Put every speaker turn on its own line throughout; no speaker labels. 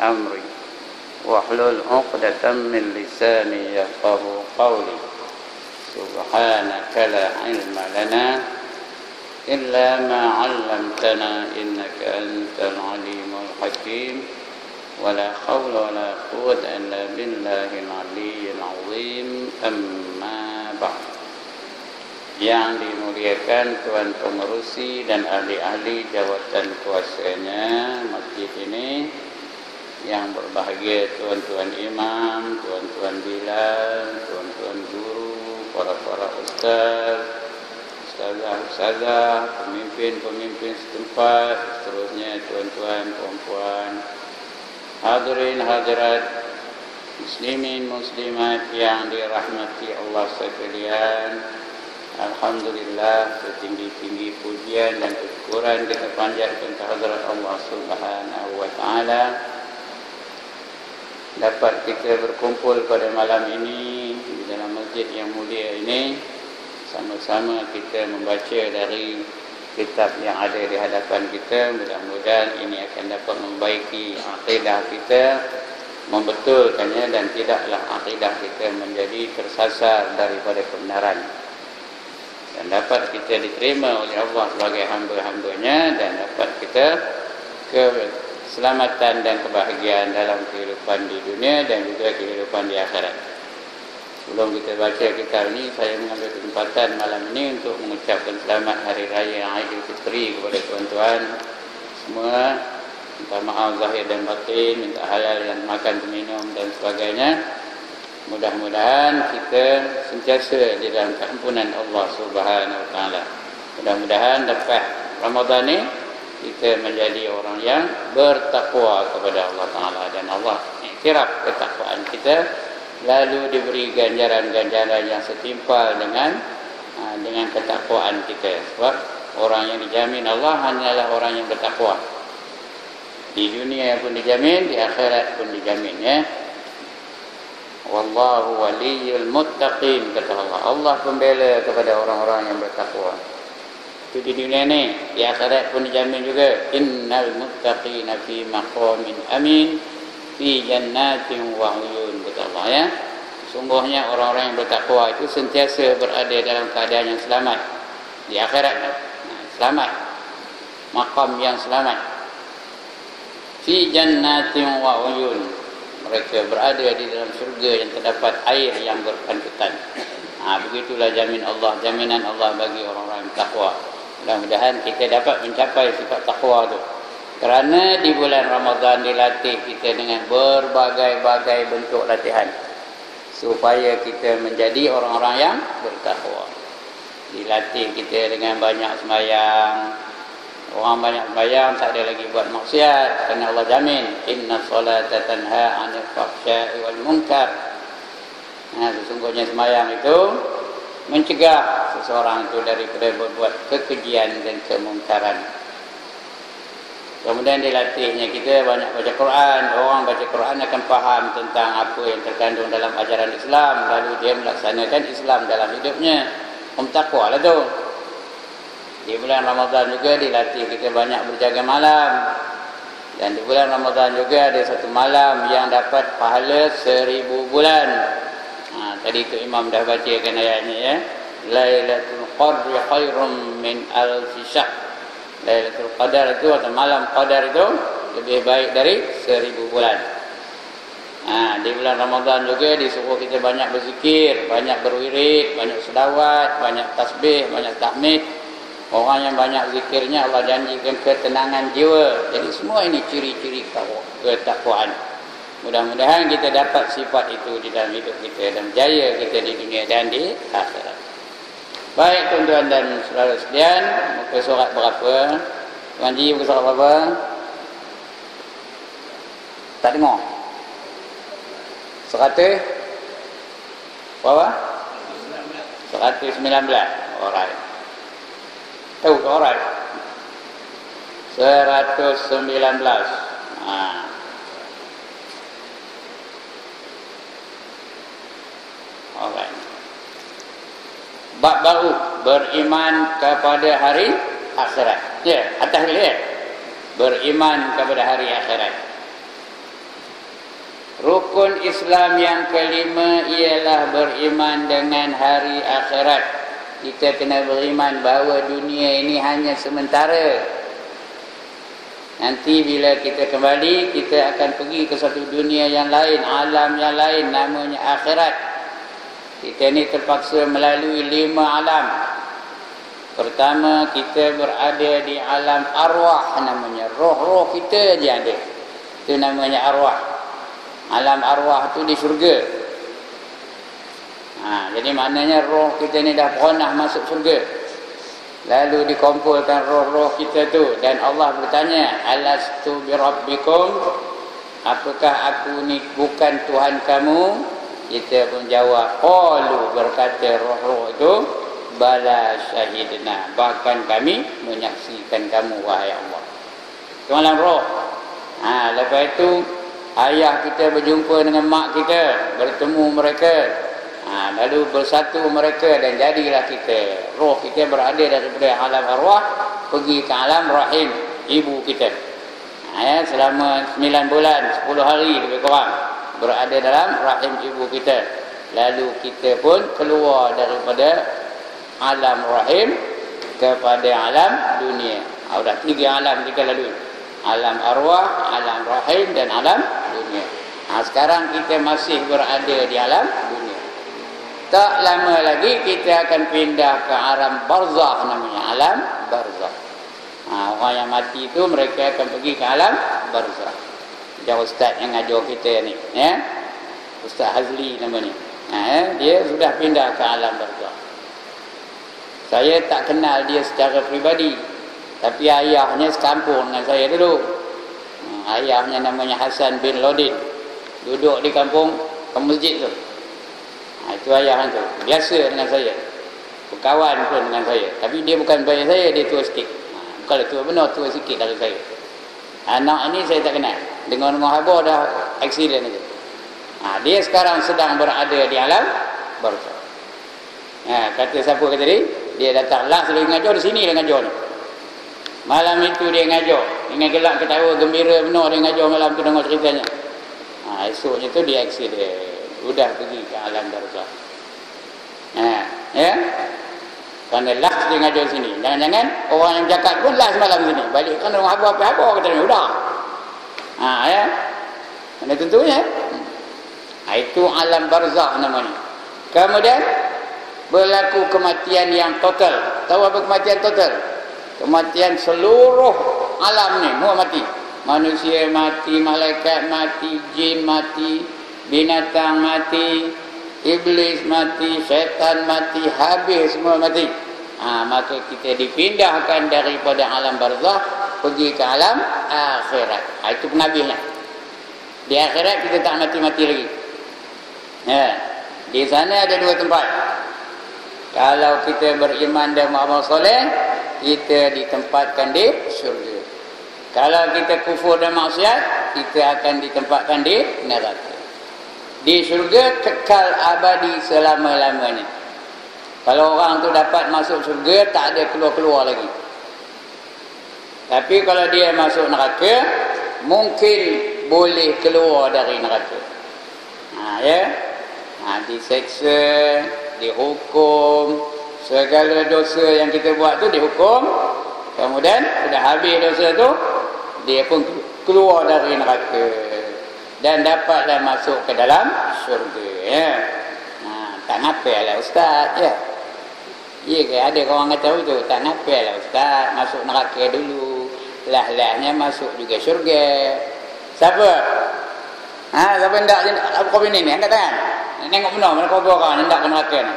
أمري واحلل عقدة من لساني يفقهوا قولي سبحانك لا علم لنا إلا ما علمتنا إنك أنت العليم الحكيم ولا حول ولا قوة إلا بالله العلي العظيم أما بعد. Yang dimuliakan Tuan Pengerusi dan ahli-ahli jawatan kuasanya masjid ini, yang berbahagia tuan-tuan imam, tuan-tuan bilal, tuan-tuan guru, para ustaz, ustazah, pemimpin setempat, seterusnya tuan-tuan, puan-puan, hadirin hadirat, muslimin muslimat yang dirahmati Allah sekalian. Alhamdulillah, setinggi-tinggi pujian dan syukuran kita panjatkan kehadirat Allah Subhanahu wa taala. Dapat kita berkumpul pada malam ini di dalam masjid yang mulia ini, sama-sama kita membaca dari kitab yang ada di hadapan kita. Mudah-mudahan ini akan dapat membaiki akidah kita, membetulkannya, dan tidaklah akidah kita menjadi tersasar daripada kebenaran, dan dapat kita diterima oleh Allah sebagai hamba-hambanya, dan dapat kita keselamatan dan kebahagiaan dalam kehidupan di dunia dan juga kehidupan di akhirat. Sebelum kita baca kitab ini, saya mengambil kesempatan malam ini untuk mengucapkan selamat Hari Raya Aidilfitri kepada tuan-tuan semua. Minta maaf zahir dan batin, minta halal dan makan minum dan sebagainya. Mudah-mudahan kita sentiasa di dalam keampunan Allah Subhanahu wa taala. Mudah-mudahan lepas Ramadan ni kita menjadi orang yang bertakwa kepada Allah taala, dan Allah iktiraf ketakwaan kita, lalu diberi ganjaran-ganjaran yang setimpal dengan ketakwaan kita. Sebab orang yang dijamin Allah hanyalah orang yang bertakwa. Di dunia pun dijamin, di akhirat pun dijamin, ya. Wallahu waliyul muttaqin, kata Allah. Allah pembela kepada orang-orang yang bertakwa. Itu di dunia ni, di akhirat pun dijamin juga. Innal muttaqina fi maqamin amin fi jannatin wa uyun, kata Allah, ya. Sungguhnya orang-orang yang bertakwa itu sentiasa berada dalam keadaan yang selamat di akhirat. Selamat, maqam yang selamat. Fi jannatin wa uyun, mereka berada di dalam syurga yang terdapat air yang berpancutan. Begitulah jaminan Allah bagi orang-orang yang takwa. Mudah-mudahan kita dapat mencapai sifat takwa itu. Kerana di bulan Ramadan dilatih kita dengan berbagai-bagai bentuk latihan supaya kita menjadi orang-orang yang bertakwa. Dilatih kita dengan banyak sembahyang. Orang banyak sembahyang tak ada lagi buat maksiat, kerana Allah jamin inna salata tanha 'anil fahsya'i wal munkar. Sesungguhnya sembahyang itu mencegah seseorang itu daripada berbuat kekejian dan kemungkaran. Kemudian dilatihnya kita banyak baca Quran. Orang baca Quran akan faham tentang apa yang terkandung dalam ajaran Islam, lalu dia melaksanakan Islam dalam hidupnya. Takwa lah tu. Di bulan Ramadan juga dilatih kita banyak berjaga malam. Dan di bulan Ramadan juga ada satu malam yang dapat pahala 1000 bulan. Tadi itu Imam dah bacakan ayatnya, ya. Lailatul Qadri khairum min alfi syahr. Lailatul Qadar itu atau malam Qadar itu lebih baik dari 1000 bulan. Di bulan Ramadan juga disuruh kita banyak berzikir, banyak berwirid, banyak selawat, banyak tasbih, banyak tahmid. Orang yang banyak zikirnya Allah janjikan ketenangan jiwa. Jadi semua ini ciri-ciri ketakwaan. Mudah-mudahan kita dapat sifat itu di dalam hidup kita dan jaya kita di dunia dan di akhirat. Baik tuan-tuan dan saudara sekalian, muka surat berapa? Tuan Ji, muka surat berapa? Tak dengar. 100 berapa? 119. Alright. Tahu ke orang? 119. Alright. Bab baru, beriman kepada hari akhirat. Ya, atas dia. Beriman kepada hari akhirat. Rukun Islam yang kelima ialah beriman dengan hari akhirat. Kita kena beriman bahawa dunia ini hanya sementara. Nanti bila kita kembali, kita akan pergi ke satu dunia yang lain, alam yang lain, namanya akhirat. Kita ni terpaksa melalui 5 alam. Pertama, kita berada di alam arwah, namanya roh-roh kita je ada. Itu namanya arwah. Alam arwah tu di syurga. Jadi maknanya roh kita ni dah pernah masuk syurga. Lalu dikumpulkan roh-roh kita tu, dan Allah bertanya, alastu birabbikum, apakah aku ni bukan Tuhan kamu? Kita pun jawab, qalu, berkata roh-roh itu, bala syahidna, bahkan kami menyaksikan kamu wahai Allah. Itu alam roh. Lepas itu ayah kita berjumpa dengan mak kita, bertemu mereka, lalu bersatu mereka dan jadilah kita. Roh kita berada daripada alam arwah pergi ke alam rahim ibu kita. Selama 9 bulan 10 hari lebih kurang berada dalam rahim ibu kita. Lalu kita pun keluar daripada alam rahim kepada alam dunia. Sudah 3 alam kita lalui. Alam arwah, alam rahim dan alam dunia. Sekarang kita masih berada di alam dunia. Tak lama lagi kita akan pindah ke alam barzakh, namanya alam barzakh. Orang yang mati itu mereka akan pergi ke alam barzakh. Dia ustaz yang ngajar kita ni, Ustaz Hazli namanya. Dia sudah pindah ke alam barzakh. Saya tak kenal dia secara peribadi, tapi ayahnya sekampung dengan saya dulu. Ayahnya namanya Hasan bin Lodin. Duduk di kampung ke masjid tu. Itu ayah tu. Biasa dengan saya. Berkawan pun dengan saya. Tapi dia bukan bayar saya, dia tua sikit. Bukanlah tua benar, tua sikit dari saya. Anak ini saya tak kenal. Dengar-dengar khabar dah aksiden aja. Dia sekarang sedang berada di alam barzakh. Kata siapa kata dia datang lah selalu ngajar di sini dia ngajar ni. Malam itu dia ngajar dengan gelak ketawa gembira benar, dia ngajar malam tu dengar ceritanya. Esoknya tu dia aksiden, sudah pergi ke alam barzakh. Kerana last dia ngajar sini. Jangan-jangan orang yang bercakap pun last malam sini. Balik kerana orang apa-apa kata dia sudah. Kerana tentunya itu alam barzakh namanya. Kemudian berlaku kematian yang total. Tahu apa kematian total? Kematian seluruh alam ni semua mati. Manusia mati, malaikat mati, jin mati, binatang mati, iblis mati, syaitan mati, habis semua mati. Maka kita dipindahkan daripada alam barzakh pergi ke alam akhirat. Itu penabihnya. Di akhirat kita tak mati-mati lagi. Di sana ada 2 tempat. Kalau kita beriman dan beramal soleh, kita ditempatkan di syurga. Kalau kita kufur dan maksiat, kita akan ditempatkan di neraka. Di syurga kekal abadi selama-lamanya. Kalau orang tu dapat masuk syurga, tak ada keluar-keluar lagi. Tapi kalau dia masuk neraka, mungkin boleh keluar dari neraka. Diseksa, dihukum, segala dosa yang kita buat tu dihukum. Kemudian sudah habis dosa tu, dia pun keluar dari neraka dan dapatlah masuk ke dalam syurga. Tak ngapel lah ustaz, Ya ke ada orang kata tu, tak ngapel lah ustaz, masuk neraka dulu, lah-lahnya masuk juga syurga. Siapa? Siapa hendak apa bini ni? Angkat tangan. Tengok benar mana kau orang hendak ke neraka ni.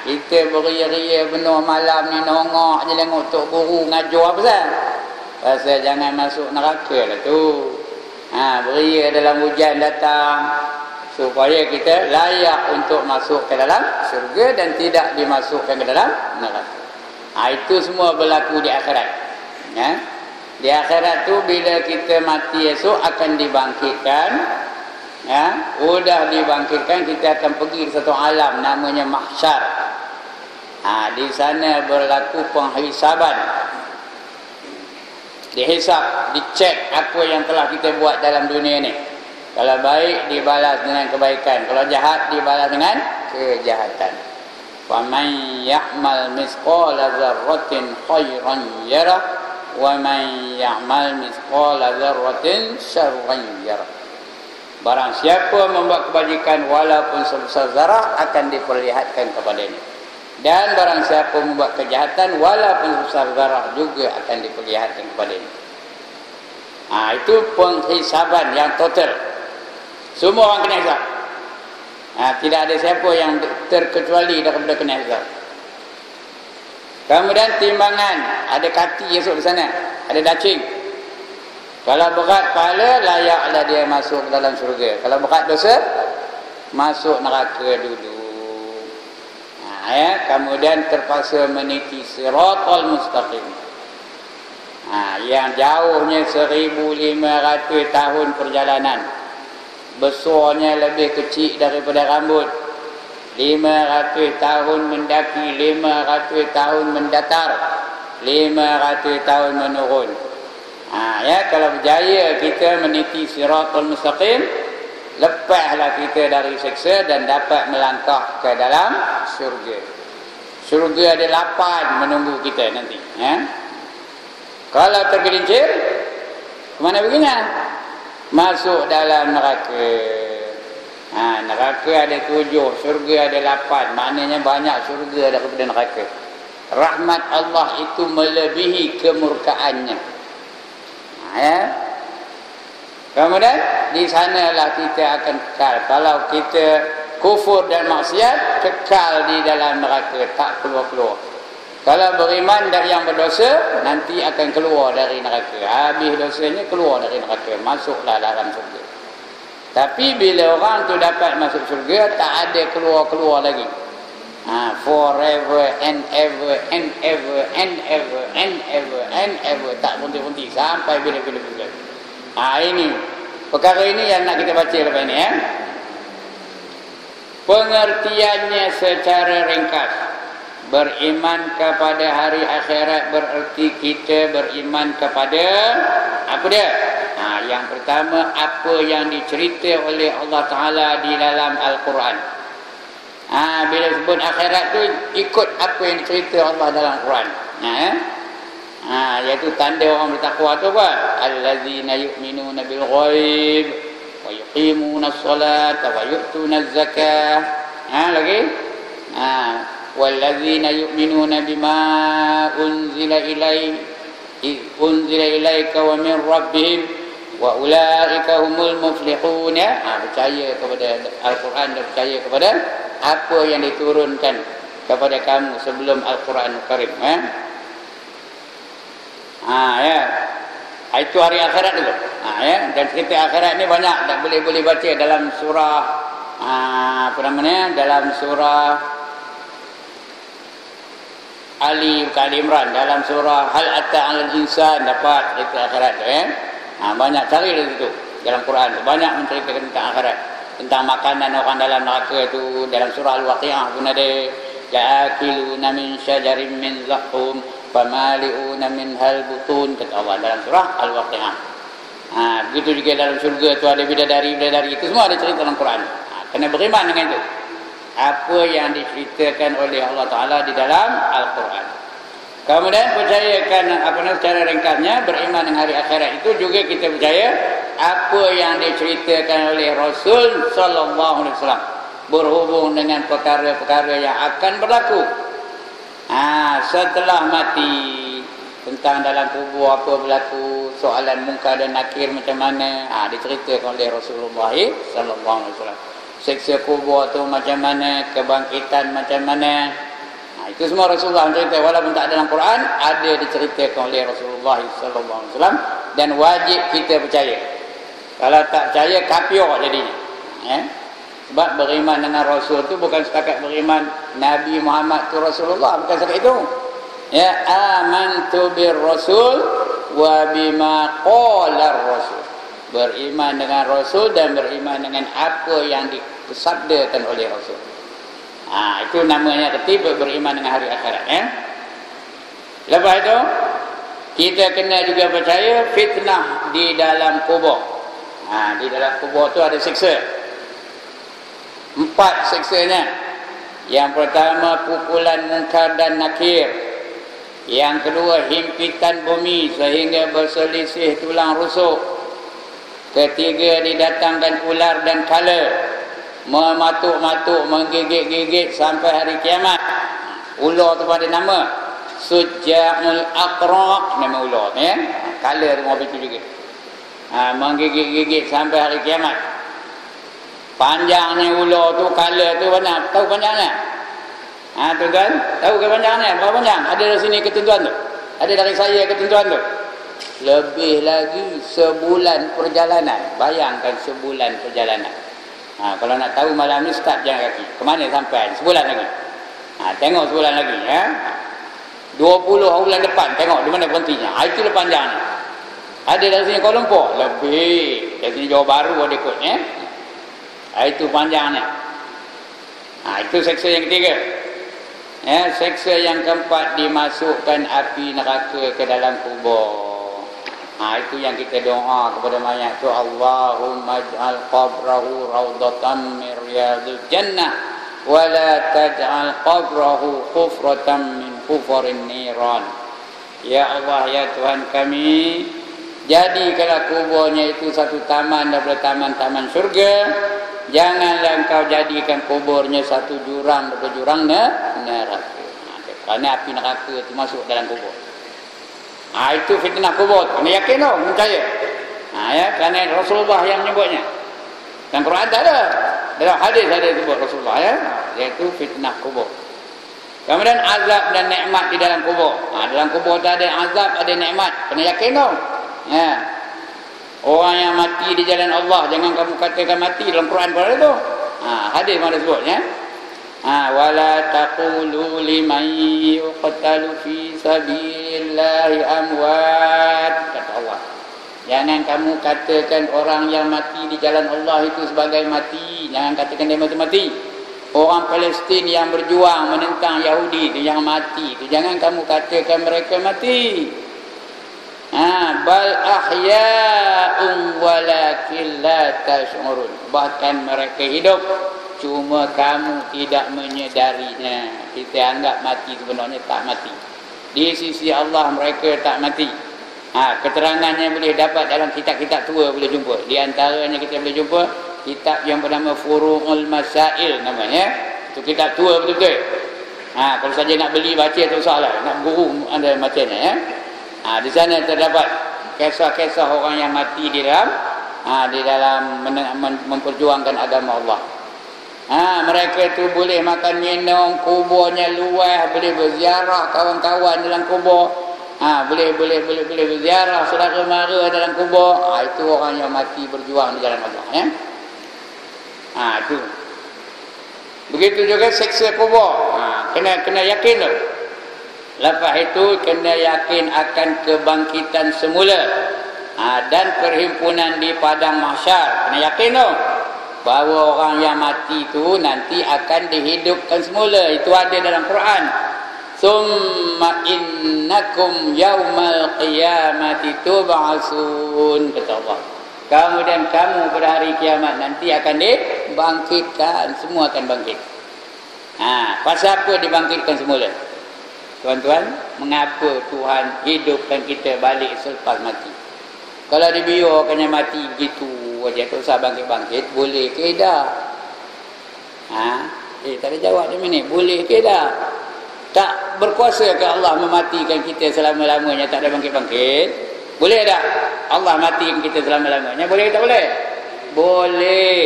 Kita beria-ria benar malam ni nongok je tengok tok guru ngajar apa pasal? Pasal jangan masuk neraka lah tu. Beria dalam hujan datang supaya kita layak untuk masuk ke dalam syurga dan tidak dimasukkan ke dalam neraka. Itu semua berlaku di akhirat. Di akhirat tu bila kita mati esok akan dibangkitkan. Sudah dibangkitkan, kita akan pergi ke satu alam namanya mahsyar. Di sana berlaku penghisaban. Dihisap, dicek apa yang telah kita buat dalam dunia ni. Kalau baik dibalas dengan kebaikan, kalau jahat dibalas dengan kejahatan. Faman ya'mal misqala dzarratin khairan yarah wa man ya'mal misqala dzarratin syarran yarah. Barang siapa membuat kebajikan walaupun sebesar zarah akan diperlihatkan kepadanya. Dan barang siapa membuat kejahatan walaupun sebesar zarah juga akan diperlihatkan kepadanya. Itu penghisaban yang total. Semua orang kena hisab. Tidak ada siapa yang terkecuali daripada kena hisab. Kemudian timbangan, ada kati esok di sana, ada dacing. Kalau berat pahala, layaklah dia masuk ke dalam syurga. Kalau berat dosa, masuk neraka dulu. Kemudian terpaksa meniti siratal mustaqim. Yang jauhnya 1500 tahun perjalanan. Besarnya lebih kecil daripada rambut. 500 tahun mendaki, 500 tahun mendatar, 500 tahun menurun. Kalau berjaya kita meniti siratal mustaqim, lepaslah kita dari siksa dan dapat melangkah ke dalam syurga. Syurga ada 8 menunggu kita nanti. Kalau tergelincir, kemana begini? Masuk dalam neraka. Neraka ada 7, syurga ada 8. Maknanya banyak syurga daripada neraka. Rahmat Allah itu melebihi kemurkaannya. Kemudian di sanalah kita akan kekal. Kalau kita kufur dan maksiat, kekal di dalam neraka, tak keluar-keluar. Kalau beriman dan yang berdosa, nanti akan keluar dari neraka. Habis dosanya keluar dari neraka, masuklah dalam syurga. Tapi bila orang tu dapat masuk syurga, tak ada keluar-keluar lagi. Forever and ever and ever and ever and ever and ever, tak berhenti-henti sampai bila-bila. Ini perkara ini yang nak kita baca lepas ini. Pengertiannya secara ringkas. Beriman kepada hari akhirat bererti kita beriman kepada apa dia? Yang pertama, apa yang dicerita oleh Allah Ta'ala di dalam Al-Quran. Bila sebut akhirat tu, ikut apa yang dicerita Allah dalam Quran. Iaitu tanda orang bertakwa tu apa? Allazina yu'minuna bil ghaib wa yuqimuna as-salata wa yu'tuna az-zakah. Lagi? Wallazina yu'minuna bima unzila ilaika wa min rabbihim wa ulaika humul muflihun. Percaya kepada Al-Quran dan percaya kepada apa yang diturunkan kepada kamu sebelum Al-Quran Karim. Itu hari akhirat dulu. Dan cerita akhirat ni banyak, tak boleh baca dalam surah dalam surah Ali Imran, dalam surah Hal Ata 'alal Insan dapat cerita akhirat tu. Banyak cari dari situ dalam Quran, banyak menceritakan tentang akhirat, tentang makanan orang dalam neraka tu. Dalam surah Al-Waqi'ah pun ada, ya'akiluna min syajarin min zaqqum famali'una minhal butun, kata Allah dalam surah Al-Waqi'ah. Begitu juga dalam syurga tu ada bidadari, itu semua ada cerita dalam Quran. Kena beriman dengan itu, apa yang diceritakan oleh Allah Ta'ala di dalam Al-Quran. Kemudian percayakan secara ringkasnya, beriman dengan hari akhirat itu juga kita percaya apa yang diceritakan oleh Rasul Sallallahu Alaihi Wasallam berhubung dengan perkara-perkara yang akan berlaku setelah mati, tentang dalam kubur apa berlaku, soalan munkar dan nakir macam mana, diceritakan oleh Rasulullah Sallallahu Alaihi Wasallam. Siksa kubur tu macam mana, kebangkitan macam mana, itu semua Rasulullah cerita. Walaupun tak ada dalam Quran, ada diceritakan oleh Rasulullah Sallallahu Alaihi Wasallam, dan wajib kita percaya. Kalau tak percaya, kafir jadinya. Sebab beriman dengan Rasul tu bukan setakat beriman Nabi Muhammad tu Rasulullah, bukan setakat itu. Amantu bir Rasul wa bima qala Rasul. Beriman dengan Rasul dan beriman dengan apa yang disabdakan oleh Rasul. Itu namanya ketiba beriman dengan hari akhirat. Lepas itu kita kena juga percaya fitnah di dalam kubur. Di dalam kubur tu ada siksa. 4 siksanya. Yang pertama pukulan munkar dan nakir. Yang kedua himpitan bumi sehingga berselisih tulang rusuk. Ketiga didatangkan ular dan kala, mematuk-matuk, menggigit-gigit sampai hari kiamat. Ular tu ada nama Sujja'ul Aqra', nama ular ni ya. Kala tu mau begitu juga. Menggigit-gigit sampai hari kiamat. Panjangnya ular tu, kala tu mana? Tahu panjangnya? Tuan-tuan, tahu ke panjangnya? Berapa panjang? Ada dari sini ketentuan tu? Ada dari saya ketentuan tu? Lebih lagi sebulan perjalanan. Bayangkan sebulan perjalanan. Kalau nak tahu malam ni start jalan kaki. Ke mana sampai? Sebulan lagi. Tengok sebulan lagi ya. 20 bulan depan tengok di mana berhentinya. Itulah panjangnya. Ada dari sini Kuala Lumpur? Lebih. Dari sini Johor Bahru ada ikut ya. Itu panjangnya. Itu seksa yang ketiga. Ya, seksa yang keempat dimasukkan api neraka ke dalam kubur. Itu yang kita doa kepada mayat tu, Allahumma ij'al qabrahu rawdatan min riyadil jannah wa la taj'al qabrahu hufratan min hufarin niran. Ya Allah, ya Tuhan kami, jadikanlah kuburnya itu satu taman daripada taman-taman syurga. Janganlah engkau jadikan kuburnya satu jurang daripada jurang neraka. Kerana api neraka itu masuk dalam kubur. Itu fitnah kubur. Kena yakin tau, percaya. Ya, kerana Rasulullah yang menyebutnya. Dan Quran tak ada. Dalam hadis ada sebut Rasulullah ya. Iaitu fitnah kubur. Kemudian azab dan nikmat di dalam kubur. Dalam kubur tu ada azab, ada nikmat. Kena yakin tau. Ya. Orang yang mati di jalan Allah, jangan kamu katakan mati. Dalam Quran pun ada tu. Hadis mana sebutnya. Wala taqulu liman yuqtalu fi sabilillahi amwat, kata Allah. Jangan kamu katakan orang yang mati di jalan Allah itu sebagai mati. Jangan katakan dia mati. Orang Palestin yang berjuang menentang Yahudi itu yang mati itu, jangan kamu katakan mereka mati. Bal ahya'un walakin la tash'urun. Bahkan mereka hidup, cuma kamu tidak menyedarinya. Kita anggap mati, sebenarnya tak mati. Di sisi Allah mereka tak mati. Keterangannya boleh dapat dalam kitab-kitab tua, boleh jumpa. Di antaranya kita boleh jumpa kitab yang bernama Furu'ul Masail namanya. Itu kitab tua betul-betul. Kalau saja nak beli baca tak usahlah, nak guru anda bacanya ya. Di sana terdapat kisah-kisah orang yang mati di dalam memperjuangkan agama Allah. Mereka tu boleh makan minum, kuburnya luas, boleh berziarah kawan-kawan dalam kubur. Boleh berziarah saudara mara dalam kubur. Itu orang yang mati berjuang di jalan Allah ya. Itu. Begitu juga seksa kubur. Kena yakin tu. Lepas itu kena yakin akan kebangkitan semula. Dan perhimpunan di padang mahsyar. Kena yakin tu. Bahawa orang yang mati itu nanti akan dihidupkan semula. Itu ada dalam Quran. Summa innakum yaumal qiyamati tub'atsun, kata Allah. Kemudian kamu pada hari kiamat nanti akan dibangkitkan. Semua akan bangkit. Pasal apa dibangkitkan semula? Tuan-tuan, mengapa Tuhan hidupkan kita balik selepas mati? Kalau dibiarkannya mati begitu aja, tak usah bangkit-bangkit, boleh ke tak? Tak ada jawab dia ni. Boleh ke tak? Tak berkuasa ke Allah mematikan kita selama-lamanya, tak ada bangkit-bangkit? Boleh tak Allah matikan kita selama-lamanya? Boleh tak boleh? Boleh.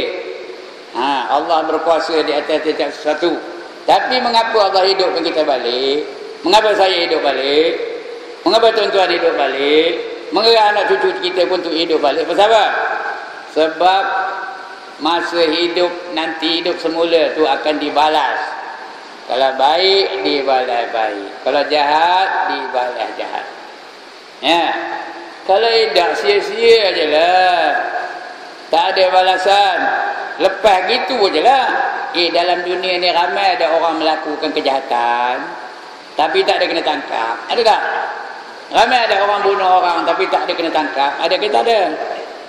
Allah berkuasa di atas setiap sesuatu. Tapi mengapa Allah hidupkan kita balik? Mengapa saya hidup balik? Mengapa tuan-tuan hidup balik? Mengapa anak cucu kita pun tu hidup balik? Apa? Sebab masa hidup, nanti hidup semula tu akan dibalas. Kalau baik, dibalas baik. Kalau jahat, dibalas jahat. Ya. Kalau tidak, sia-sia je lah. Tak ada balasan. Lepas gitu je lah. Dalam dunia ni ramai ada orang melakukan kejahatan, tapi tak ada kena tangkap. Ada tak? Ramai ada orang bunuh orang, tapi tak ada kena tangkap. Ada ke tak ada?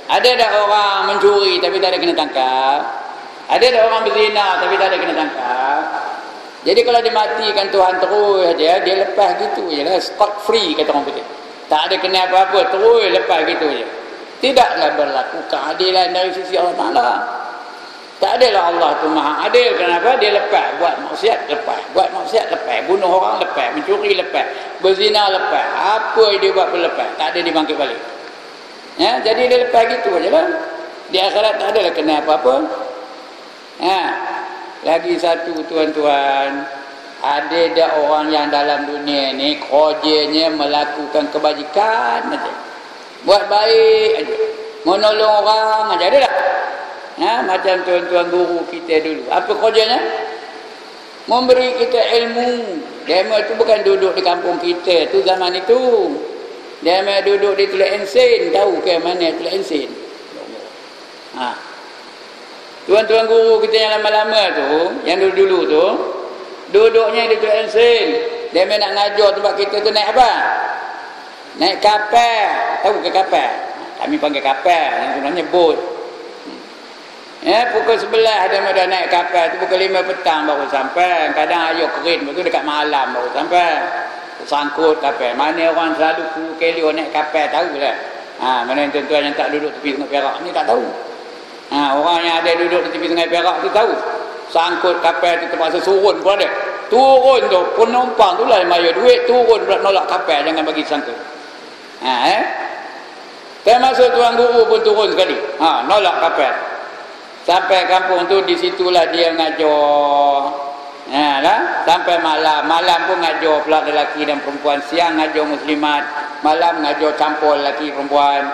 Ada tak orang mencuri tapi tak ada kena tangkap? Ada tak orang berzina tapi tak ada kena tangkap? Jadi kalau dimatikan Tuhan terus aja, dia lepas gitu je lah. Scot free kata orang putih. Tak ada kena apa-apa, terus lepas gitu je. Tidaklah berlaku keadilan dari sisi Allah Ta'ala. Tak adalah Allah tu maha adil. Kenapa? Dia lepas. Buat maksiat lepas. Buat maksiat lepas. Bunuh orang lepas. Mencuri lepas. Berzina lepas. Apa dia buat pun lepas. Tak ada dibangkit balik. Ya, jadi dia lepas gitu je lah. Di akhirat tak adalah kena apa-apa. Ya. Lagi satu tuan-tuan. Ada dah orang yang dalam dunia ni kerjanya melakukan kebajikan aja. Buat baik aja. Menolong orang aja. Ada tak? Ha, macam tuan-tuan guru kita dulu. Apa kerjanya? Memberi kita ilmu. Dia tu bukan duduk di kampung kita. Tu zaman itu. Dia duduk di Teluk Ensin. Tahu ke mana Teluk Ensin? Ha. Tuan-tuan guru kita yang lama-lama tu, yang dulu-dulu tu, duduknya di Teluk Ensin. Dia nak ngajar tempat kita tu naik apa? Naik kapal. Tahu ke kapal? Kami panggil kapal. Yang sebenarnya bot. Ya, pukul 11 ada dah naik kapal tu, pukul 5 petang baru sampai. Kadang ayo kerin betul dekat malam baru sampai. Sangkut kapal. Mana orang selalu kelio naik kapal tahu lah. Ha, mana tuan-tuan yang tak duduk tepi Sungai Perak ni tak tahu. Ha, orang yang ada duduk di tepi Sungai Perak tu tahu. Sangkut kapal tu terpaksa turun pun ada. Turun tu penumpang tu lah yang bayar duit, turun pula nolak kapal, jangan bagi sangkut. Ha, termasuk tuan guru pun turun sekali. Ha, nolak kapal. Sampai kampung tu, di situlah dia ngajar. Ya lah, sampai malam. Malam pun ngajar pula lelaki dan perempuan. Siang ngajar muslimat, malam ngajar campur lelaki perempuan.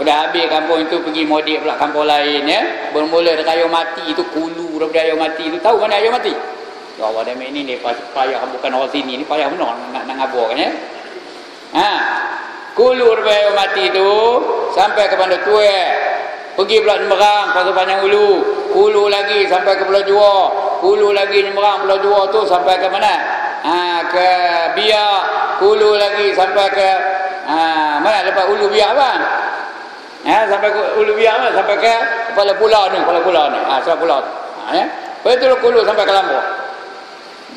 Udah habis kampung itu, pergi modik pula kampung lain ya. Bermula dari Ayo Mati itu, Kulu daripada Ayo Mati itu. Tahu mana Ayo Mati? Ya Allah, dia ini ni payah, bukan orang sini ni payah benar nak ngaburkan ya. Ha. Kulu daripada Ayo Mati itu sampai ke Bandar Tuai. Pergi pula Jemberang, Pasir Panjang Ulu. Ulu lagi sampai ke Pulau Jua. Ulu lagi Jemberang, Pulau Jua tu sampai ke mana? Ha, ke Biak. Ulu lagi sampai ke mana lepas Ulu Biak bang? Ya, sampai ke Ulu Biak bang, sampai ke kepala pulau ni, sampai pulau tu. Ha, ya. Betul Ulu sampai ke Lombok.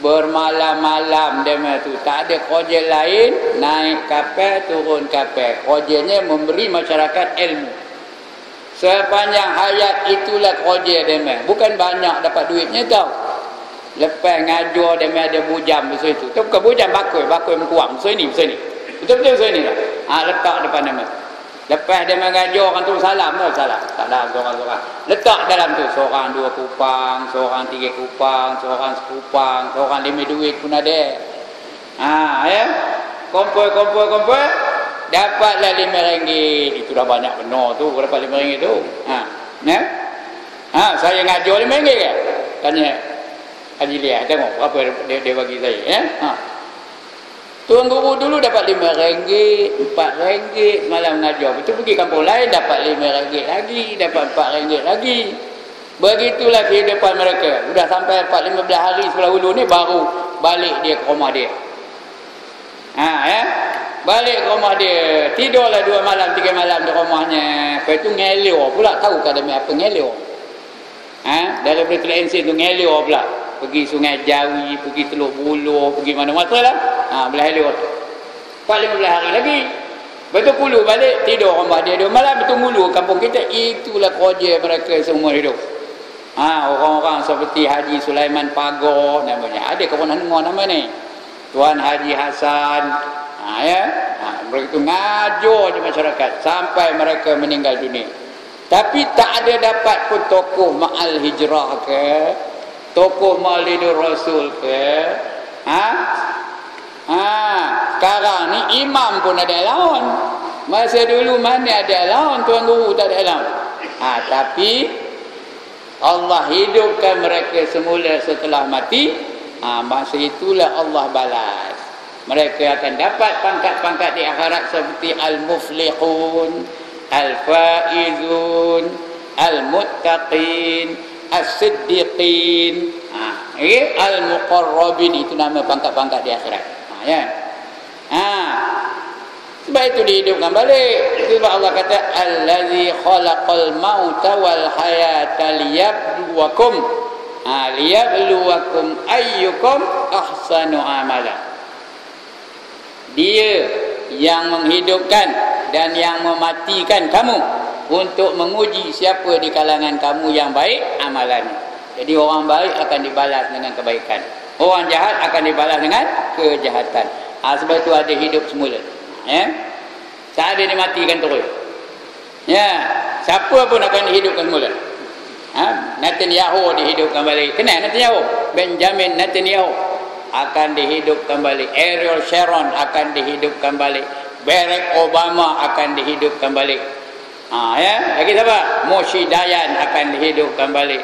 Bermalam-malam dia tu tak ada kerja lain, naik kapal, turun kapal. Kerjanya memberi masyarakat ilmu. Sepanjang hayat itulah kerja dia. Bukan banyak dapat duitnya tau. Lepas ngajar dia ada bujam besar itu. Itu bukan bujam, bakul mengkuang. Besar ni. Betul-betul besar ni lah. Ha, letak depan dia. Lepas dia mengajar orang tu salam dah. Salam. Tak ada seorang-seorang. Letak dalam tu. Seorang 2 kupang, seorang 3 kupang, seorang 10 kupang, seorang 5 duit pun ada. Ha, ya. Kumpul. Dapatlah RM5. Itu dah banyak benar tu. Dapat RM5 tu. Ha. Ya? Ha, saya ngajar RM5 ke? Tanya Haji Liah. Tengok berapa dia bagi saya. Ya? Ha. Tuan guru dulu dapat RM5, RM4 semalam ngajar. Betul pergi kampung lain dapat RM5 lagi, dapat RM4 lagi. Begitulah kehidupan mereka. Sudah sampai 15 hari sebelah hulu ni baru balik dia ke rumah dia. Ha, ya? Balik ke rumah dia, tidurlah 2 malam 3 malam di rumahnya. Lepas tu ngelio pula. Tahu kan demi apa ngelio? Ha? Daripada Teluk Ensin tu ngelio pula. Pergi Sungai Jawi, pergi Teluk Buluh, pergi mana-mana lah. Ha, belah helio tu 4-15 hari lagi. Betul Kulu balik, tidur rumah dia 2 malam. Betul Mulu kampung kita. Itulah kerja mereka seumur hidup. Ha, orang-orang seperti Haji Sulaiman Pagar namanya. Ada kau pernah dengar nama ni? Tuan Haji Hasan. Ha, ya? Ha, mereka itu ngajar je masyarakat sampai mereka meninggal dunia. Tapi tak ada dapat pun tokoh Ma'al Hijrah ke, tokoh Maulidur Rasul ke. Ha? Ha, sekarang ni imam pun ada lawan. Masa dulu mana ada lawan, tuan guru tak ada lawan. Ha, tapi Allah hidupkan mereka semula setelah mati. Ha, masa itulah Allah balas. Mereka akan dapat pangkat-pangkat di akhirat seperti al-muflihun, al-faizun, al-muttaqin, as-siddiqin, al-muqarrabin. Itu nama pangkat-pangkat di akhirat. Ha, ya. Ha. Sebab itu dihidupkan balik. Sebab Allah kata allazi khalaqal mauta wal hayata liyabluwakum. Liyabluwakum ayyukum ahsanu amala. Dia yang menghidupkan dan yang mematikan kamu untuk menguji siapa di kalangan kamu yang baik amalannya. Jadi orang baik akan dibalas dengan kebaikan, orang jahat akan dibalas dengan kejahatan. Sebab itu ada hidup semula, ya. Tak ada dimatikan terus, ya. Siapa pun akan dihidupkan semula. Netanyahu dihidupkan balik. Kenal Netanyahu? Benjamin Netanyahu akan dihidupkan balik. Ariel Sharon akan dihidupkan balik. Barack Obama akan dihidupkan balik. Ya, lagi siapa? Moshe Dayan akan dihidupkan balik.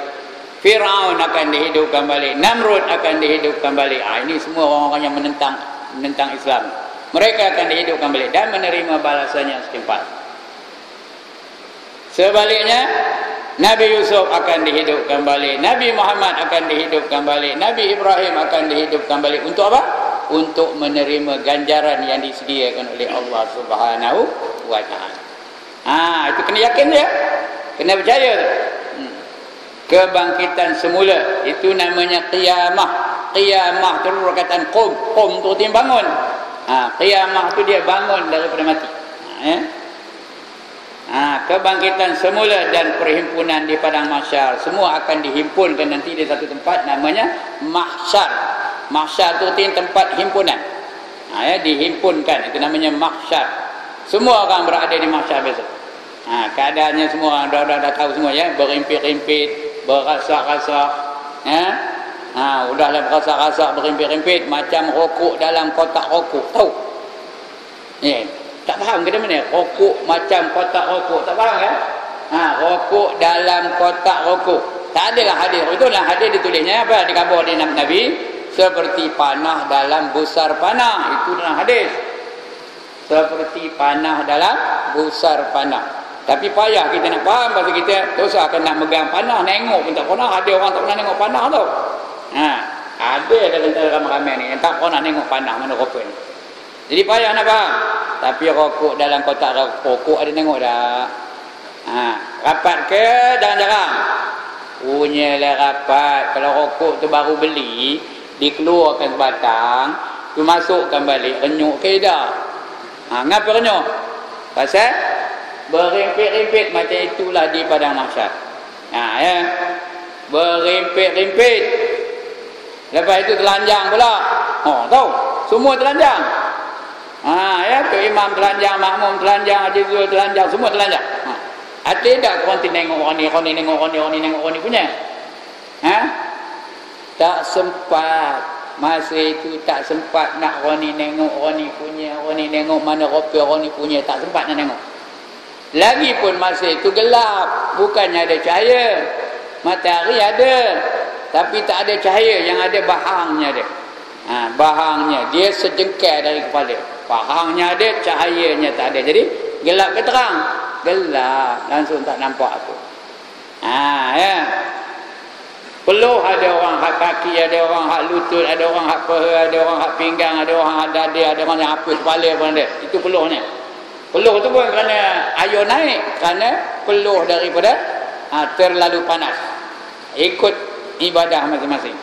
Firaun akan dihidupkan balik. Namrud akan dihidupkan balik. Ini semua orang-orang yang menentang Islam. Mereka akan dihidupkan balik dan menerima balasannya setimpal. Sebaliknya, Nabi Yusuf akan dihidupkan balik. Nabi Muhammad akan dihidupkan balik. Nabi Ibrahim akan dihidupkan balik. Untuk apa? Untuk menerima ganjaran yang disediakan oleh Allah Subhanahu wa Ta'ala. Itu kena yakin ya. Kena percaya tu. Kebangkitan semula itu namanya qiyamah. Qiyamah tu perkataan qum. Qum tu bangun. Qiyamah tu dia bangun daripada mati. Kebangkitan semula dan perhimpunan di padang mahsyar, semua akan dihimpunkan nanti di satu tempat namanya mahsyar. Mahsyar tu tempat himpunan. Dihimpunkan, itu namanya mahsyar. Semua orang berada di mahsyar besok. Keadaannya semua dah tahu semua ya, berimpit-impit, berasak-rasak, udahlah berasak-rasak, berimpit-impit macam rokok dalam kotak rokok. Tahu? Tak faham ke mana? Rokok macam kotak rokok. Tak faham kan? Rokok dalam kotak rokok. Tak adalah hadis. Itulah hadis ditulisnya apa? Dikhabar di Nabi. Seperti panah dalam busar panah. Itu dalam hadis. Seperti panah dalam busar panah. Tapi payah kita nak faham. Pasal kita terus akan nak megang panah. Nengok pun tak pernah. Ada orang tak pernah nengok panah tau. Ada dalam ramai-ramai ni yang tak pernah nengok panah mana rokok ni. Jadi payah nak faham. Tapi rokok dalam kotak rokok ada tengok dah. Rapat ke jarang-jarang? Punyalah rapat. Kalau rokok tu baru beli, dikeluarkan sebatang, tu masukkan balik, renyuk ke dah. Ngapa renyuk? Pasal berimpit-rimpit macam itulah di padang mahsyar. Ya. Berimpit-rimpit. Lepas itu telanjang pula. Tahu? Semua telanjang. Ya, tu imam telanjang, makmum telanjang, Haji Zul telanjang, semua telanjang. Ada tak korang tengok orang ni nengok orang ni nengok orang ni punya? Tak sempat. Masa itu tak sempat nak orang ni nengok orang ni punya, orang ni nengok mana rupa orang ni punya, tak sempat nak tengok. Lagipun masa itu gelap, bukannya ada cahaya. Matahari ada, tapi tak ada cahaya, yang ada bahangnya ada. Bahangnya dia sejengkal dari kepala. Bahangnya ada, cahayanya tak ada. Jadi gelap ke terang? Gelap, langsung tak nampak apa. Ya. Peluh ada orang hak kaki, ada orang hak lutut, ada orang hak peha, ada orang hak pinggang, ada orang hak dada, ada orang yang apa kepala pun ada. Itu peluhnya. Peluh tu pun kerana air naik, kerana peluh daripada terlalu panas. Ikut ibadah masing-masing.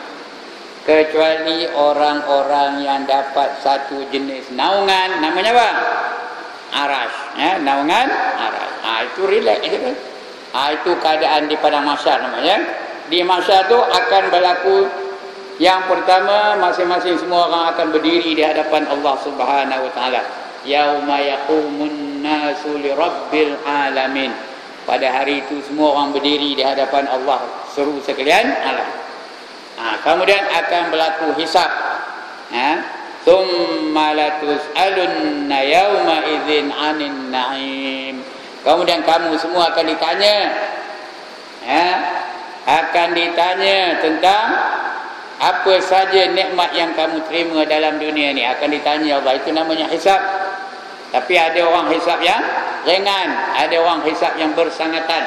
Kecuali orang-orang yang dapat satu jenis naungan, namanya apa? Arash. Naungan arash. Itu relax je kan. Itu keadaan di padang mahsyar namanya. Di mahsyar tu akan berlaku yang pertama, masing-masing semua orang akan berdiri di hadapan Allah Subhanahu wa Ta'ala. Yauma yaqumun nasu li rabbil alamin. Pada hari itu semua orang berdiri di hadapan Allah seru sekalian alam. Kemudian akan berlaku hisab. Tsumma latus'alunna yauma idzin 'anil na'im. Kemudian kamu semua akan ditanya. Akan ditanya tentang apa saja nikmat yang kamu terima dalam dunia ni. Akan ditanya Allah. Itu namanya hisab. Tapi ada orang hisab yang ringan, ada orang hisab yang bersangatan.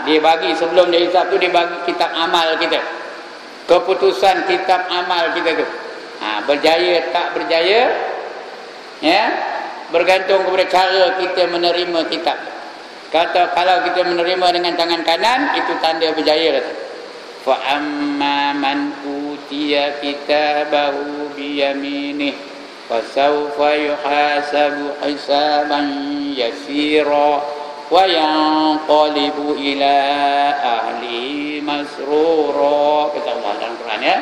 Dia bagi sebelum dia hisab tu, dia bagi kitab amal kita. Keputusan kitab amal kita tu. Berjaya tak berjaya, Ya, bergantung kepada cara kita menerima kitab. Kata kalau kita menerima dengan tangan kanan, itu tanda berjaya. Fa amma man utiya kitabahu bi yaminih fa sawfa yuhasabu hisaban yasira wa yanqalibu ila ahli masrura. Kata Allah dalam Quran, ya.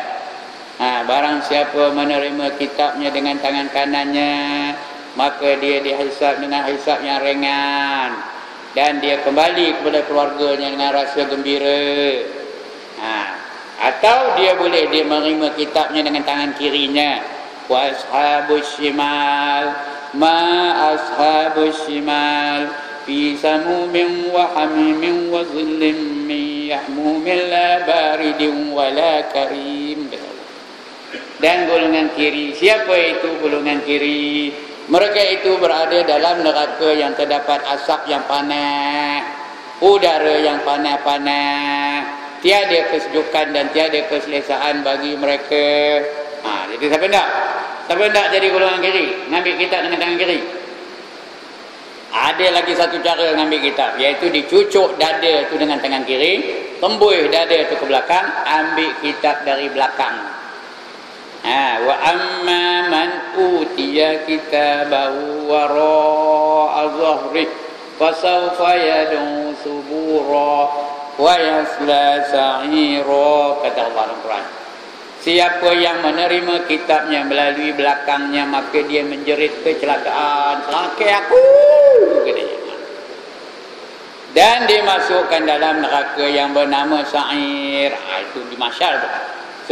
Barang siapa menerima kitabnya dengan tangan kanannya, maka dia dihisab dengan hisab yang ringan, dan dia kembali kepada keluarganya dengan rasa gembira. Atau dia boleh dia menerima kitabnya dengan tangan kirinya. Wa ashabus shimal ma ashabus shimal fi samumin wa hamimin wa zillim min yahmumin la baridin wa la karim. Dan golongan kiri, siapa itu golongan kiri? Mereka itu berada dalam neraka yang terdapat asap yang panas, udara yang panas-panas, tiada kesejukan dan tiada keselesaan bagi mereka. Jadi siapa nak? Siapa nak jadi golongan kiri? Ngambil kitab dengan tangan kiri. Ada lagi satu cara ngambil kitab, iaitu dicucuk dada tu dengan tangan kiri, tembus dada tu ke belakang, ambil kitab dari belakang. Wa amma man utiya kitabahu wara'a dhahri fasawfa yad'u subura wa yasla sa'ira. Kata Allah dalam Quran, siapa yang menerima kitabnya melalui belakangnya, maka dia menjerit kecelakaan. Celaka aku, katanya. Dan dimasukkan dalam neraka yang bernama Sa'ir. Itu di mahsyar tu.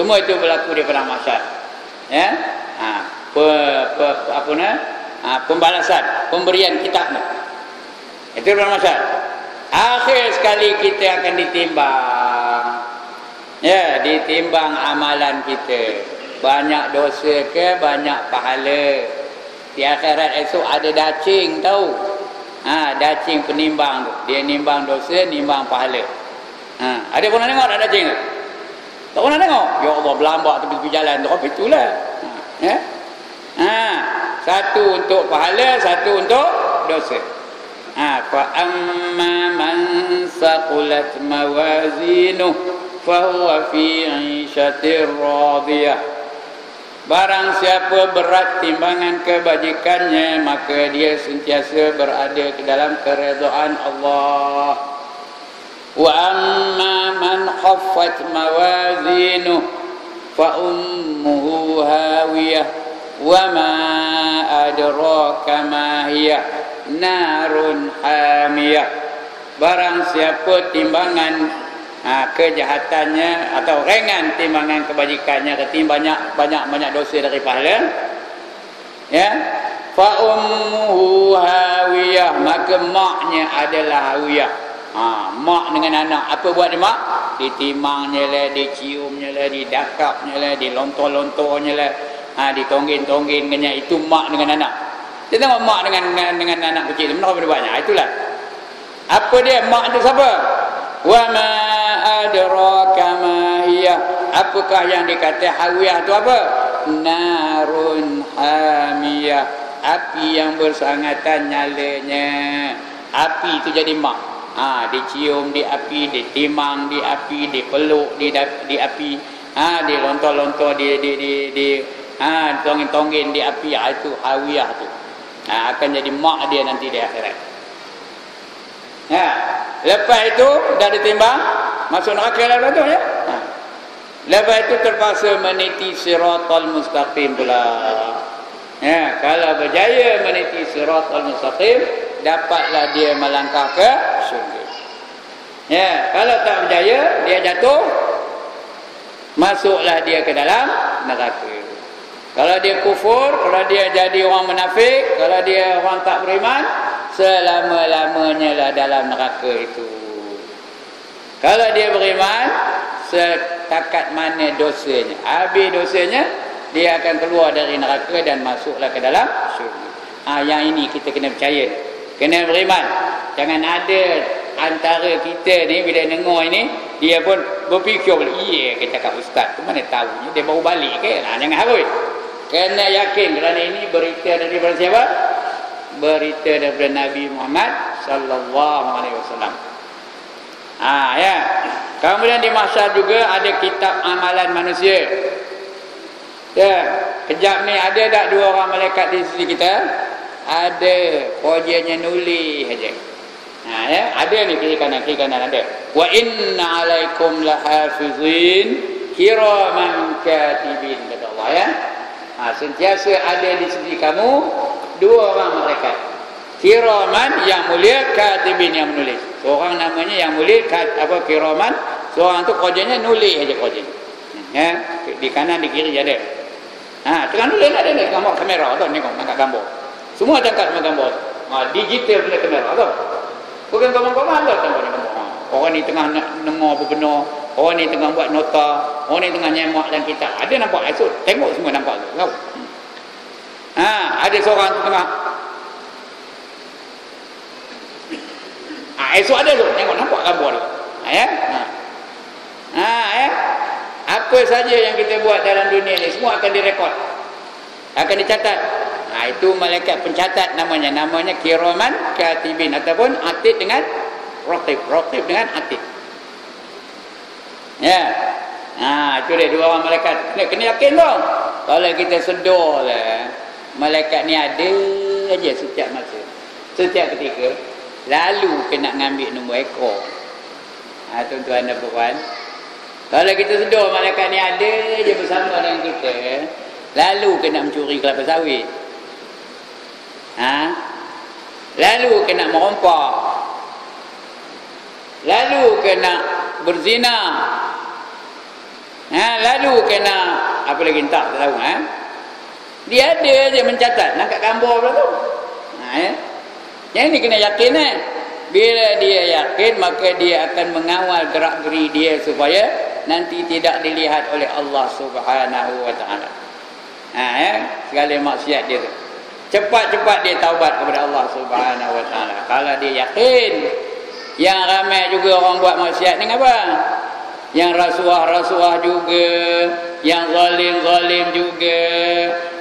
Semua itu berlaku di padang mahsyar. Ya, pembalasan, pemberian kitabnya. Itu dalam mahsyar. Akhir sekali kita akan ditimbang. Ya, ditimbang amalan kita. Banyak dosa ke banyak pahala. Di akhirat esok ada dacing, tahu? Dacing penimbang tu. Dia nimbang dosa, nimbang pahala. Ada pernah tengok tak dacing tu? Tak pernah tengok? Ya Allah, berlambak tepi-tepi jalan tu. Apa itulah? Ya? Satu untuk pahala, satu untuk dosa. Fa amma man saqulat mawazinuh fa huwa fi 'ishatir radiyah. Barang siapa berat timbangan kebajikannya, maka dia sentiasa berada ke dalam keredaan Allah. Wa amma man khaffat mawazinuh fa ummuhu hawiyah wa ma adraka ma hiya narun hamiyah. Barang siapa timbangan kejahatannya atau ringan timbangan kebajikannya, ketimbang banyak dosa dari pahala, ya, fa ummuhu hawiyah, maka maknya adalah hawiyah. Mak dengan anak, apa buat dia mak? Ditimangnya lah, diciumnya lah, didakapnya lah, dilontor-lontornya lah, ditonggin-tongginnya. Itu mak dengan anak. Kita tengok mak dengan anak kecil, kenapa dia buatnya? Itulah. Apa dia? Mak itu siapa? Wa ma adraka ma hiya. Apakah yang dikata hawiyah itu apa? Narun hamiyah. Api yang bersangatan nyalanya. Api itu jadi mak. Dicium di api, ditimang di api, dipeluk di api, dilontor-lontor di tonggin-tonggin di api. Itu hawiyah tu. Akan jadi mak dia nanti di akhirat. Lepas itu dah ditimbang, masuk neraka lah tu, ya. Lepas itu terpaksa meniti siratal mustaqim pula. Kalau berjaya meniti siratal mustaqim, dapatlah dia melangkah ke syurga. Kalau tak berjaya, dia jatuh, masuklah dia ke dalam neraka. Kalau dia kufur, kalau dia jadi orang munafik, kalau dia orang tak beriman, selama-lamanya lah dalam neraka itu. Kalau dia beriman, setakat mana dosanya, habis dosanya, dia akan keluar dari neraka dan masuklah ke dalam syurga. Yang ini kita kena percaya, kena beriman. Jangan ada antara kita ni bila dengar ini, dia pun berfikir, iya kita kat ustaz tu mana tahunya dia baru balik ke? Jangan harus. Kena yakin kerana ini berita daripada siapa? Berita daripada Nabi Muhammad sallallahu alaihi wasallam. Ya. Kemudian di mahsyar juga ada kitab amalan manusia. Ya, kejap ni ada tak dua orang malaikat di sisi kita? Ada, kerjanya nulis saja. Ya, ada ni kiri kanan ada. Wa inna alaikum lahafizin kiraman katibin, kata Allah ya. Sentiasa ada di sisi kamu dua orang malaikat. Kiraman yang mulia, katibin yang menulis. Seorang namanya yang mulia, kiraman. Seorang tu kerjanya nulis aja kerjanya. Ya, di kanan di kiri ada. Tengah nulis ada ni gambar kamera tu, tengok angkat gambar. Semua tangkap gambar. Digital punya kamera tu. Bukan gambar-gambar tu tengoknya gambar. Orang ni tengah dengar apa benar, orang ni tengah buat nota, orang ni tengah nyemak dalam kitab. Ada nampak esok, tengok semua nampak tu. Tahu? Ada seorang tu tengah esok ada tu, tengok nampak gambar tu. Ya. Apa saja yang kita buat dalam dunia ni semua akan direkod, akan dicatat. Itu malaikat pencatat namanya kiraman katibin ataupun atid dengan raqib dengan atid. Ya. Itu dia dua orang malaikat. Kena yakin dong. Kalau kita sedar lah, malaikat ni ada aja setiap masa, setiap ketika. Lalu kena ngambil nombor ekor. Tuan-tuan dan puan, kalau kita sedar malaikat ni ada je bersama dengan kita, lalu kena mencuri kelapa sawit, lalu kena merompak, lalu kena berzina, lalu kena apa lagi tak tahu. Dia ada je mencatat, nak kat gambar pula tu. Yang ni kena yakin. Bila dia yakin, maka dia akan mengawal gerak-geri dia supaya nanti tidak dilihat oleh Allah Subhanahu wa taala. Segala maksiat dia tu, cepat-cepat dia taubat kepada Allah Subhanahu wa taala. Kalau dia yakin. Yang ramai juga orang buat maksiat ni apa? Yang rasuah-rasuah juga, yang zalim-zalim juga,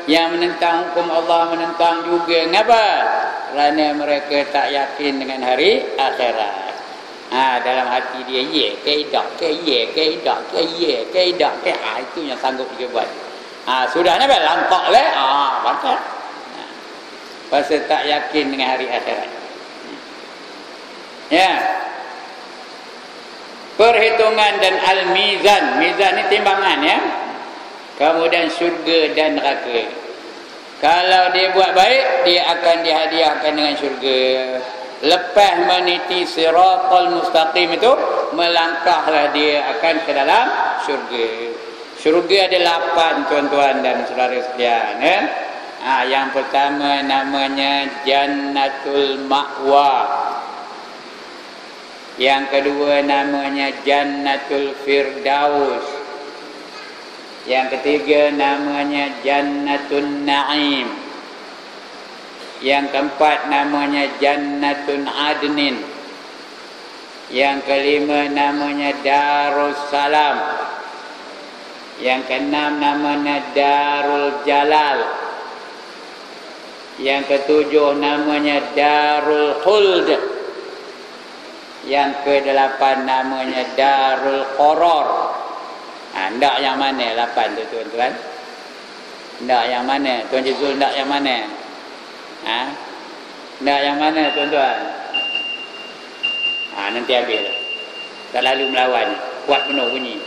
yang menentang hukum Allah menentang juga. Ngapa? Kerana mereka tak yakin dengan hari akhirat. Dalam hati dia itu yang sanggup dia buat. Sudah ni lantak lah. Lantak. Pasal tak yakin dengan hari akhirat. Ya. Perhitungan dan al-mizan. Mizan ni timbangan ya. Kemudian syurga dan neraka. Kalau dia buat baik, dia akan dihadiahkan dengan syurga. Lepas meniti siratal mustaqim itu, melangkahlah dia akan ke dalam syurga. Syurga ada 8 tuan-tuan dan saudara sekalian. Yang pertama namanya Jannatul Ma'wa. Yang kedua namanya Jannatul Firdaus. Yang ketiga namanya Jannatun Na'im. Yang keempat namanya Jannatun Adnin. Yang kelima namanya Darussalam. Yang keenam namanya Darul Jalal. Yang ketujuh namanya Darul Khuld. Yang kedelapan namanya Darul Qarar. Ndak yang mana 8 tu tuan-tuan? Ndak yang mana? Tuan Jizul ndak yang mana? Ndak yang mana tuan-tuan? Nanti habis dah. Tak lalu melawan. Kuat penuh bunyi.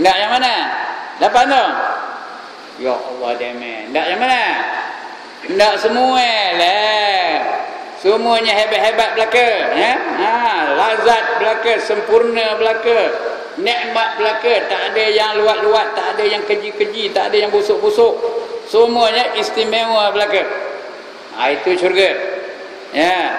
Ndak yang mana? 8 tu? Ya Allah demen. Ndak yang mana? Ndak semua lah. Semuanya hebat-hebat belaka. Lazat belaka, sempurna belaka, nikmat belaka. Tak ada yang luat-luat, tak ada yang keji-keji, tak ada yang busuk-busuk. Semuanya istimewa belaka. Itu syurga. Ya.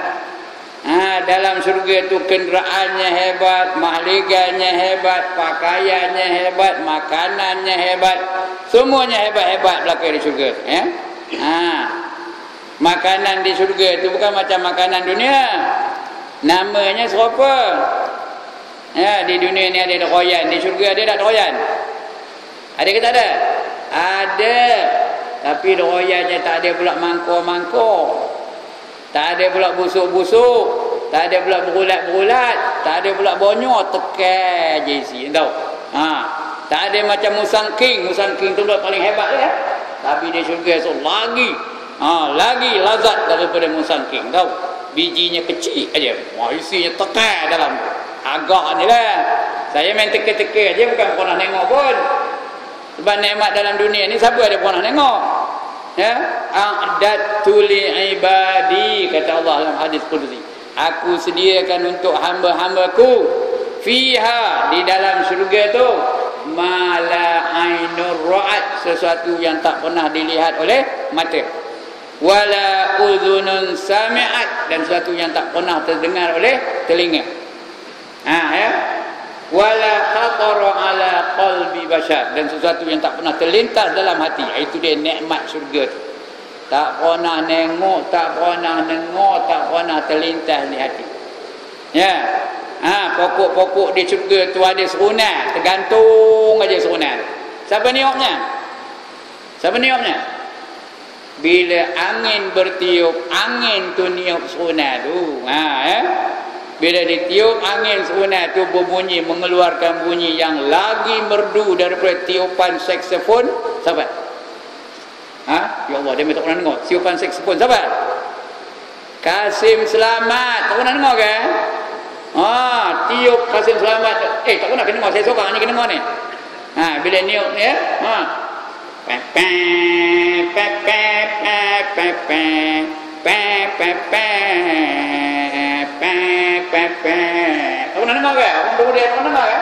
Dalam syurga tu kenderaannya hebat, mahligannya hebat, pakaiannya hebat, makanannya hebat, semuanya hebat-hebat belaka di syurga. Makanan di syurga tu bukan macam makanan dunia. Namanya serupa. Di dunia ni ada royan, di syurga ada tak royan? Ada ke tak ada? Ada. Tapi royannya tak ada pula mangkuk-mangkuk. Tak ada pula busuk-busuk, tak ada pula berulat-berulat, tak ada pula bonyok, tekan je isi, tahu. Tak ada macam musang king tu pula paling hebat ya. Tapi di syurga so lagi lazat daripada musang king, tahu. Bijinya kecil aja, isinya tekan dalam. Agak ni lah. Saya main teka-teka aja, bukan pernah tengok pun. Sebab nikmat dalam dunia ni siapa ada pernah tengok? A'dadtu li'ibadi, kata Allah dalam hadis qudsi, aku sediakan untuk hamba-hambaku fiha, di dalam syurga tu, ma la ainur ra'at, sesuatu yang tak pernah dilihat oleh mata, wala udhunun sami'at, dan sesuatu yang tak pernah terdengar oleh telinga, wala khatara ala qalbi bashar, dan sesuatu yang tak pernah terlintas dalam hati. Itu dia nikmat syurga tu. Tak pernah nengok, tak pernah dengar, tak pernah terlintas di hati. Pokok-pokok di syurga tu ada serunai, tergantung aja serunai. Siapa niupnya? Siapa niupnya? Bila angin bertiup, angin tu niup serunai tu. Bila ditiup angin serunai tu berbunyi, mengeluarkan bunyi yang lagi merdu daripada tiupan saksofon. Sahabat? Ya Allah, dia tak pernah dengar tiupan saksofon. Sahabat? Kasim Selamat, tak pernah dengar kan? Tiup Kasim Selamat. Tak pernah kena dengar, saya seorang ni kena dengar ni. Bila niup ni ya. Tak pernah dengar ke? Orang dulu dia pernah dengar ke?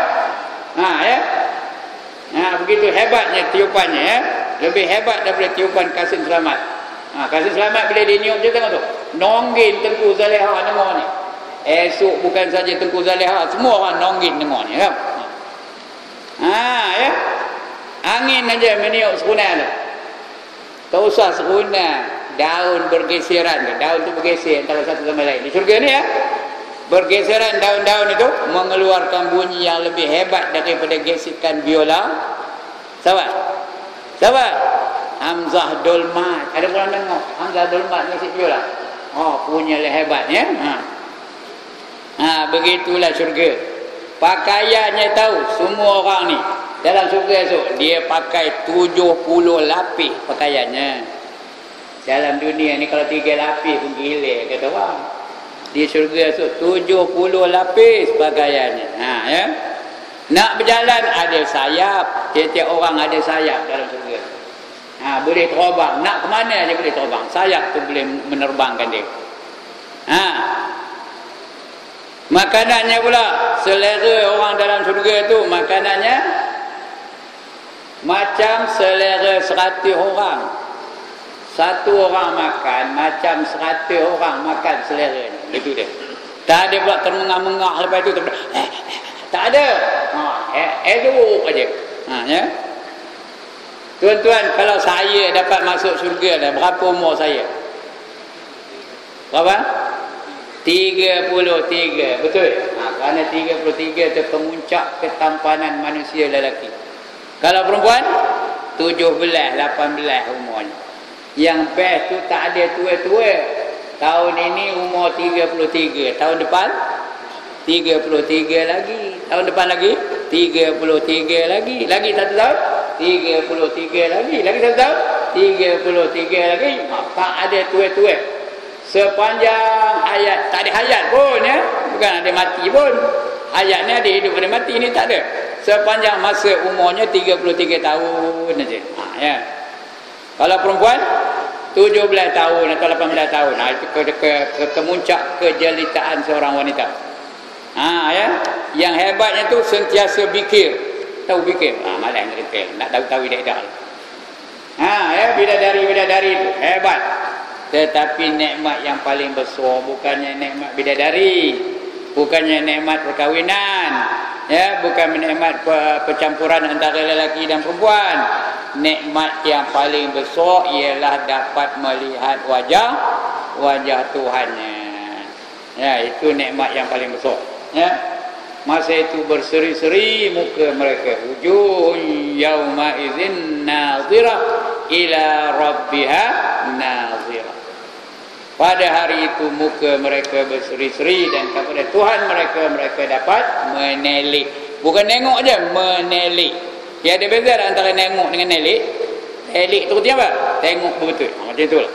Begitu hebatnya tiupannya ya. Lebih hebat daripada tiupan Kasim Selamat. Kasim Selamat bila dia niup je tengok tu, nonggin Tengku Zaleha dengar ni. Esok bukan saja Tengku Zaleha, semua orang nonggin dengar ni kan? Angin aja meniup serunai tu. Tak usah serunai, daun bergeseran tu. Daun tu bergeser antara satu sama lain. Di syurga ni ya, bergeseran daun-daun itu mengeluarkan bunyi yang lebih hebat daripada gesikan biola. Sahabat? Hamzah Dolmat. Ada pernah tengok Hamzah Dolmat gesik biola? Punya lah hebat ya. Begitulah syurga. Pakaiannya tahu semua orang ni dalam syurga tu, dia pakai 70 lapis pakaiannya. Dalam dunia ni kalau 3 lapis pun gila kata orang. Di syurga tu 70 lapis pakaiannya. Ya. Nak berjalan ada sayap. Tiap-tiap orang ada sayap dalam syurga. Boleh terbang. Nak ke mana dia boleh terbang. Sayap tu boleh menerbangkan dia. Makanannya pula, selera orang dalam syurga tu makanannya macam selera 100 orang. Satu orang makan macam 100 orang makan selera ni. Itu dia. Tak ada pula termengah-mengah lepas tu tak ada. Elok aja. Ya. Tuan-tuan, kalau saya dapat masuk syurga dah, berapa umur saya? Berapa? 33. Betul? Kerana 33 itu pemuncak ketampanan manusia lelaki. Kalau perempuan 17, 18 umurnya. Yang best tu tak ada tua-tua. Tahun ini umur 33, tahun depan 33 lagi, tahun depan lagi 33 lagi, lagi 1 tahun 33 lagi, lagi 1 tahun 33 lagi. Tak ada tua-tua sepanjang hayat. Tak ada hayat pun ya, bukan ada mati pun. Hayatnya ada hidup, ada mati, ini tak ada. Sepanjang masa umurnya 33 tahun saja. Ya. Kalau perempuan 17 tahun atau 18 tahun. Itu kemuncak kejelitaan seorang wanita. Ya. Yang hebatnya tu sentiasa bikir. Tahu bikir? Malas ngerti. Nak tahu-tahu dah. Ya, bidadari tu hebat. Tetapi nikmat yang paling besar bukannya nikmat bidadari, bukannya nikmat perkahwinan, ya, bukan nikmat percampuran antara lelaki dan perempuan. Nikmat yang paling besar ialah dapat melihat wajah Tuhannya. Ya, itu nikmat yang paling besar. Ya. Masa itu berseri-seri muka mereka. Wujuhun yauma idzin nadhirah ila rabbiha nadhirah. Pada hari itu muka mereka berseri-seri dan kepada Tuhan mereka dapat menelik. Bukan nengok aja, menelik. Ya, ada beza antara nengok dengan nelik. Nelik tu artinya apa? Tengok betul. Macam itulah.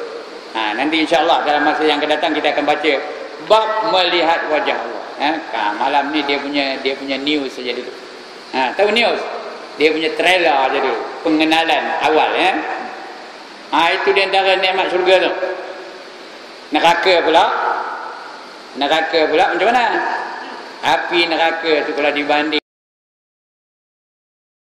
Nanti insya-Allah dalam masa yang akan datang kita akan baca bab melihat wajah Allah. Malam ni dia punya news saja dulu. Tahu news? Dia punya trailer aja dulu. Pengenalan awal, ya. Itu di antara nikmat syurga tu. Neraka pula macam mana? Api neraka tu kalau dibanding